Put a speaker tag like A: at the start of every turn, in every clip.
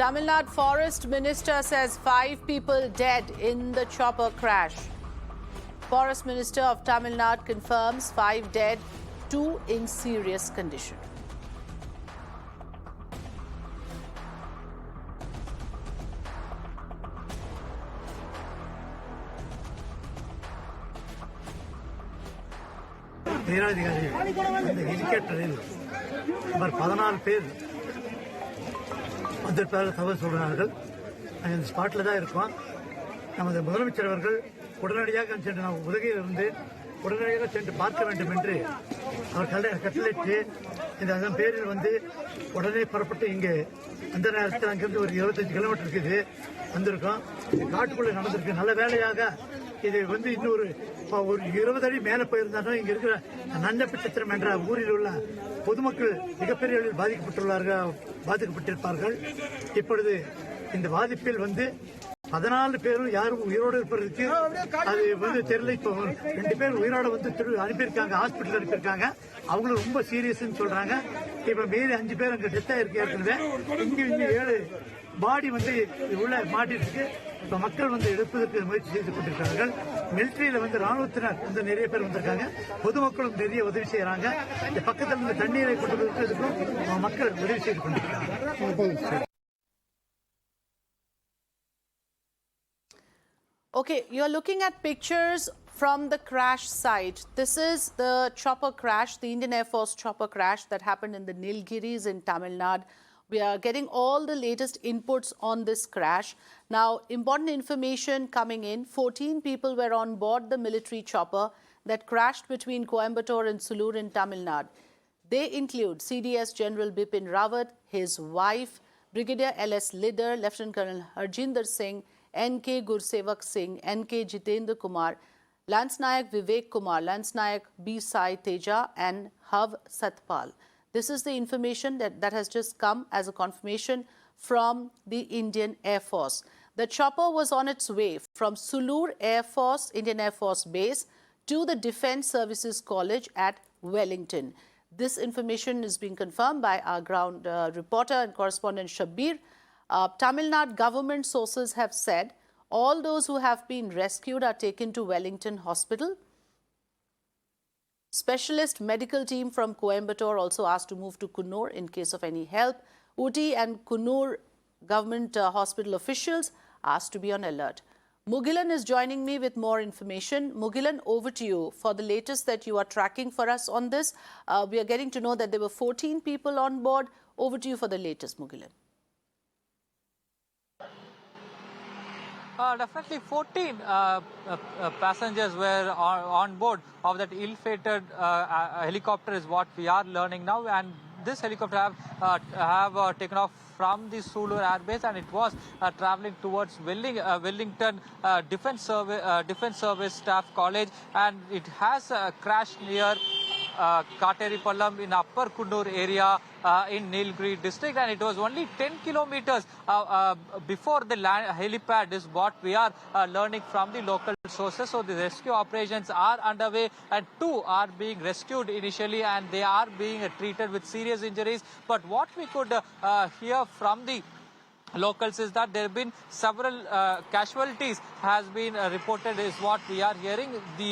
A: Tamil Nadu Forest Minister says 5 people dead in the chopper crash. Forest Minister of Tamil Nadu confirms 5 dead, 2 in serious condition.
B: இந்த ஹெலிகாப்டரில் number 14 பேர் வந்திருப்பதாக தகவல் சொல்கிறார்கள். அந்த ஸ்பாட்டில் தான் இருக்கோம். நமது முதலமைச்சர் அவர்கள் உடனடியாக சென்று நாம் உதகையில் இருந்து உடனடியாக சென்று பார்க்க வேண்டும் என்று அவர் கட்டளையிட்டு இந்த பேரில் வந்து உடனே புறப்பட்டு இங்கே அந்த நேரத்தில் அங்கிருந்து ஒரு 25 கிலோமீட்டர் இருக்குது வந்திருக்கோம். காட்டுக்குள்ளே நடந்திருக்கு. நல்ல வேலையாக இது வந்து இன்னொரு 20 அடி மேலே போயிருந்தாலும் இங்க இருக்கிற நன்னப்பிச்சத்திரம் என்ற ஊரில் உள்ள பொதுமக்கள் மிகப்பெரிய அளவில் பாதிக்கப்பட்டிருப்பார்கள். இப்பொழுது இந்த பாதிப்பில் வந்து 14 பேரும் யாரும் உயிரோடு இருப்பதற்கு அது வந்து தெரியல. இப்போ 2 பேர் உயிரோட வந்து அனுப்பியிருக்காங்க, ஹாஸ்பிட்டல் அனுப்பியிருக்காங்க. அவங்களும் ரொம்ப சீரியஸ்ன்னு சொல்றாங்க. இப்ப மீறி 5 பேர் அங்க டெத் ஆயிருக்கு. ஏற்கனவே இங்க 7 பாடி வந்து உள்ள மாட்டிட்டு இருக்கு. இப்ப மக்கள் வந்து எடுப்பதற்கு முயற்சி செய்து கொண்டிருக்கிறார்கள். மிலிட்டரியில வந்து ராணுவத்தினர் வந்து நிறைய பேர் வந்திருக்காங்க. பொதுமக்களும் நிறைய உதவி செய்யறாங்க. இந்த பக்கத்தில் இருந்து தண்ணீரை கொண்டு வருவதற்கும் மக்கள் உதவி செய்து கொண்டிருக்கிறாங்க.
A: Okay, you're looking at pictures from the crash site. This is the chopper crash, the Indian Air Force chopper crash that happened in the Nilgiris in Tamil Nadu. We are getting all the latest inputs on this crash. Now, important information coming in. 14 people were on board the military chopper that crashed between Coimbatore and Sulur in Tamil Nadu. They include CDS General Bipin Rawat, his wife, Brigadier LS Lidder, Lieutenant Colonel Harjinder Singh, NK Gursevak Singh, NK Jitendra Kumar, Lance Nayak Vivek Kumar, Lance Nayak B. Sai Teja and Hav Satpal. This is the information that has just come as a confirmation from the Indian Air Force. The chopper was on its way from Sulur Air Force, Indian Air Force Base to the Defence Services College at Wellington. This information is being confirmed by our ground reporter and correspondent Shabbir. Tamil Nadu government sources have said all those who have been rescued are taken to Wellington Hospital. Specialist medical team from Coimbatore also asked to move to Coonoor in case of any help. Ooty and Coonoor government hospital officials asked to be on alert. Mugilan is joining me with more information. Mugilan, over to you for the latest that you are tracking for us on this. We are getting to know that there were 14 people on board. Over to you for the latest, Mugilan.
C: Definitely 14 passengers were on board of that ill-fated helicopter is what we are learning now, and this helicopter have taken off from the Sulur Air Base, and it was traveling towards Wellington Defence Service Staff College, and it has crashed near Kateripallam in Upper Coonoor area in Nilgiris district, and it was only 10 kilometers before the helipad is what we are learning from the local sources. So the rescue operations are underway, and 2 are being rescued initially, and they are being treated with serious injuries. But what we could hear from the locals is that there have been several casualties has been reported is what we are hearing. The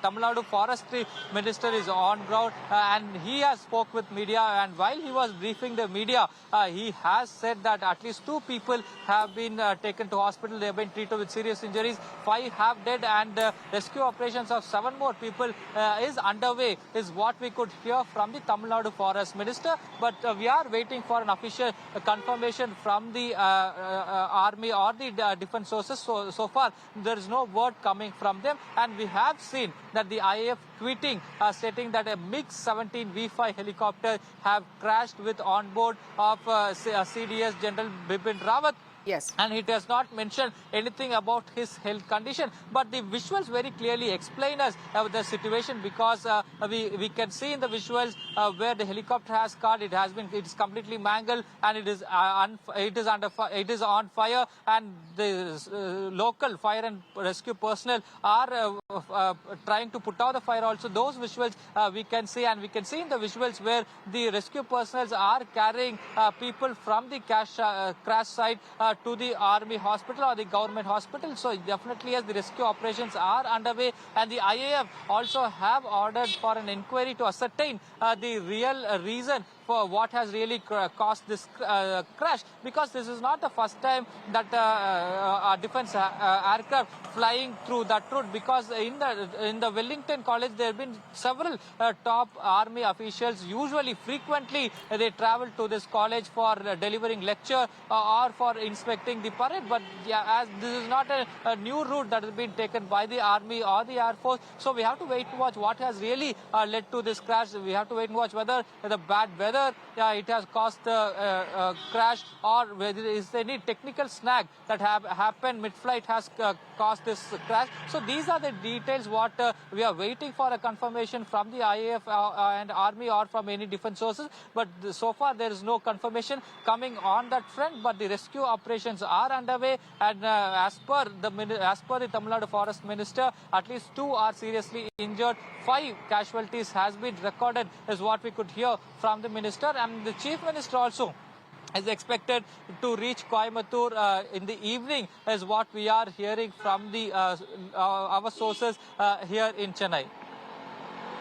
C: Tamil Nadu Forestry Minister is on ground and he has spoke with media, and while he was briefing the media, he has said that at least 2 people have been taken to hospital. They have been treated with serious injuries. 5 have dead, and rescue operations of 7 more people is underway is what we could hear from the Tamil Nadu Forest Minister. But we are waiting for an official confirmation from the army or the defense sources. So far there is no word coming from them, and we have seen that the IAF tweeting stating that a MiG-17 V5 helicopter have crashed with on board of CDS General Bipin Rawat.
A: Yes.
C: And it does not mention anything about his health condition, but the visuals very clearly explain us the situation, because we can see in the visuals where the helicopter has caught. It is completely mangled, and it is on fire, and the local fire and rescue personnel are trying to put out the fire also. Those visuals we can see, and we can see in the visuals where the rescue personnel are carrying people from the crash site to the army hospital or the government hospital. So definitely, yes, the rescue operations are underway, and the IAF also have ordered for an inquiry to ascertain the real reason for what has really caused this crash, because this is not the first time that our defense aircraft flying through that route, because in the Wellington College there have been several top army officials. Usually, frequently, they travel to this college for delivering lecture or for inspecting the parade. But yeah, as this is not a new route that has been taken by the army or the air force, so we have to wait to watch what has really led to this crash. We have to wait and watch whether the bad weather it has caused the crash, or whether there is any technical snag that have happened mid-flight has caused this crash. So these are the details what we are waiting for a confirmation from the IAF and army or from any defense sources. But so far there is no confirmation coming on that front. But the rescue operations are underway, and as per the Tamil Nadu Forest Minister, at least 2 are seriously injured. 5 casualties has been recorded, is what we could hear from the minister. And the Chief Minister also is expected to reach Coimbatore in the evening, is what we are hearing from the our sources here in Chennai.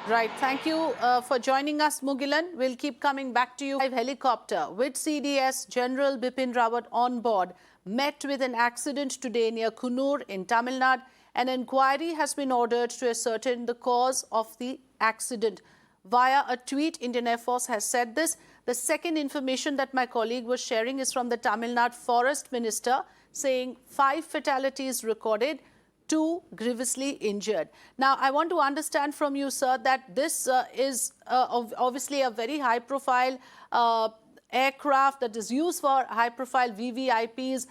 A: Right. Thank you for joining us, Mugilan. We'll keep coming back to you. Helicopter with CDS General Bipin Rawat on board met with an accident today near Kunur in Tamil Nadu. An inquiry has been ordered to ascertain the cause of the accident. Via a tweet, Indian Air Force has said this. The second information that my colleague was sharing is from the Tamil Nadu Forest Minister, saying 5 fatalities recorded, 2 grievously injured. Now, I want to understand from you, sir, that this is obviously a very high-profile aircraft that is used for high-profile VVIPs.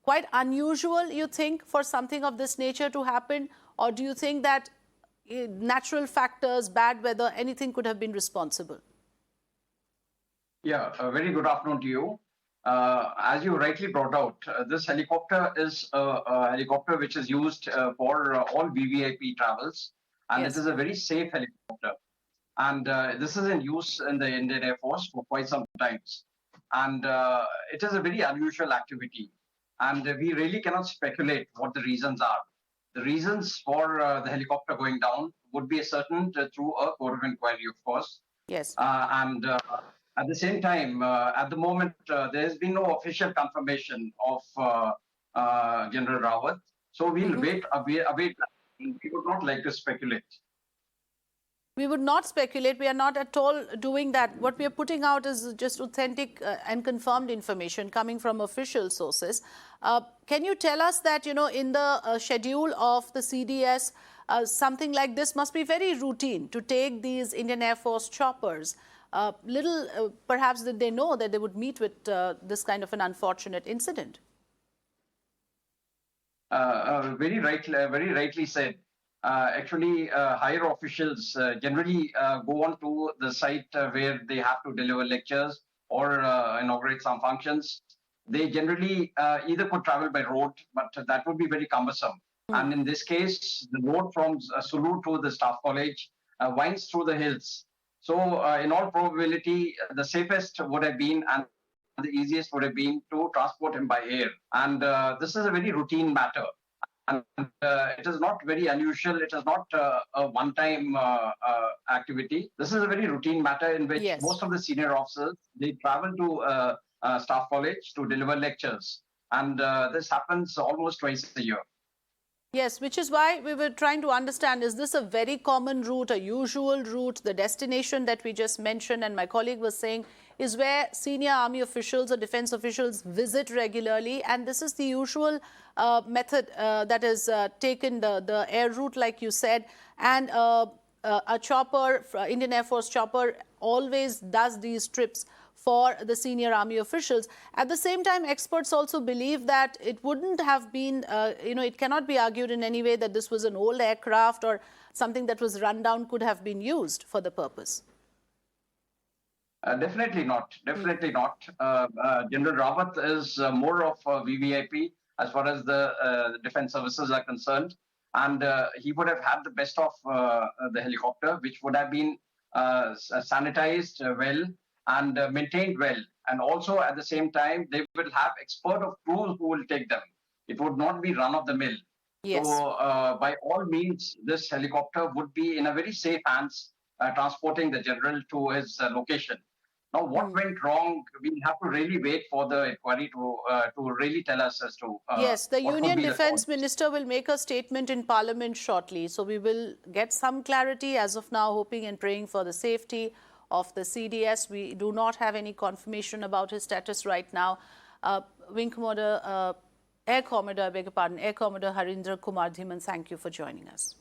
A: Quite unusual, you think, for something of this nature to happen? Or do you think that natural factors, bad weather, anything could have been responsible?
D: Yeah, a very good afternoon to you. As you rightly brought out, this helicopter is a helicopter which is used for all VVIP travels, and
A: Yes.
D: it is a very safe helicopter. And this is in use in the Indian Air Force for quite some times. And it is a very unusual activity. And we really cannot speculate what the reasons are. The reasons for the helicopter going down would be ascertained through a court of inquiry, of course.
A: Yes.
D: And at the same time, at the moment, there has been no official confirmation of General Rawat. So we'll await. We would not like to speculate.
A: We would not speculate. We are not at all doing that. What we are putting out is just authentic and confirmed information coming from official sources. Can you tell us that, you know, in the schedule of the CDS, something like this must be very routine to take these Indian Air Force choppers? Perhaps did they know that they would meet with this kind of an unfortunate incident?
D: Very rightly said. Actually, higher officials generally go on to the site where they have to deliver lectures or inaugurate some functions. They generally either could travel by road, but that would be very cumbersome. And in this case, the road from Sulu to the Staff College winds through the hills. So in all probability, the safest would have been and the easiest would have been to transport him by air. And this is a very routine matter. And it is not very unusual. It is not a one-time activity. This is a very routine matter in which most of the senior officers, they travel to Staff College to deliver lectures. And this happens almost twice a year.
A: Yes, which is why we were trying to understand, is this a very common route, a usual route? The destination that we just mentioned, and my colleague was saying, is where senior army officials or defense officials visit regularly. And this is the usual method that is taken, the air route, like you said. And a chopper, Indian Air Force chopper, always does these trips for the senior army officials. At the same time, experts also believe that it wouldn't have been, it cannot be argued in any way that this was an old aircraft or something that was run down could have been used for the purpose.
D: Definitely not. Definitely not. General Rawat is more of a VVIP as far as the defense services are concerned. And he would have had the best of the helicopter, which would have been sanitized well and maintained well. And also at the same time, they will have expert of crews who will take them. It would not be run of the mill.
A: Yes.
D: So by all means, this helicopter would be in a very safe hands, transporting the general to his location. Now, what went wrong? We have to really wait for the inquiry to really tell us as to.
A: Yes, the
D: what
A: Union
D: could be the
A: Defence
D: cause.
A: Minister will make a statement in Parliament shortly. So we will get some clarity. As of now, hoping and praying for the safety of the CDS. We do not have any confirmation about his status right now. Wing Commander, Air Commodore, I beg your pardon, Air Commodore Harindra Kumar Dhiman, thank you for joining us.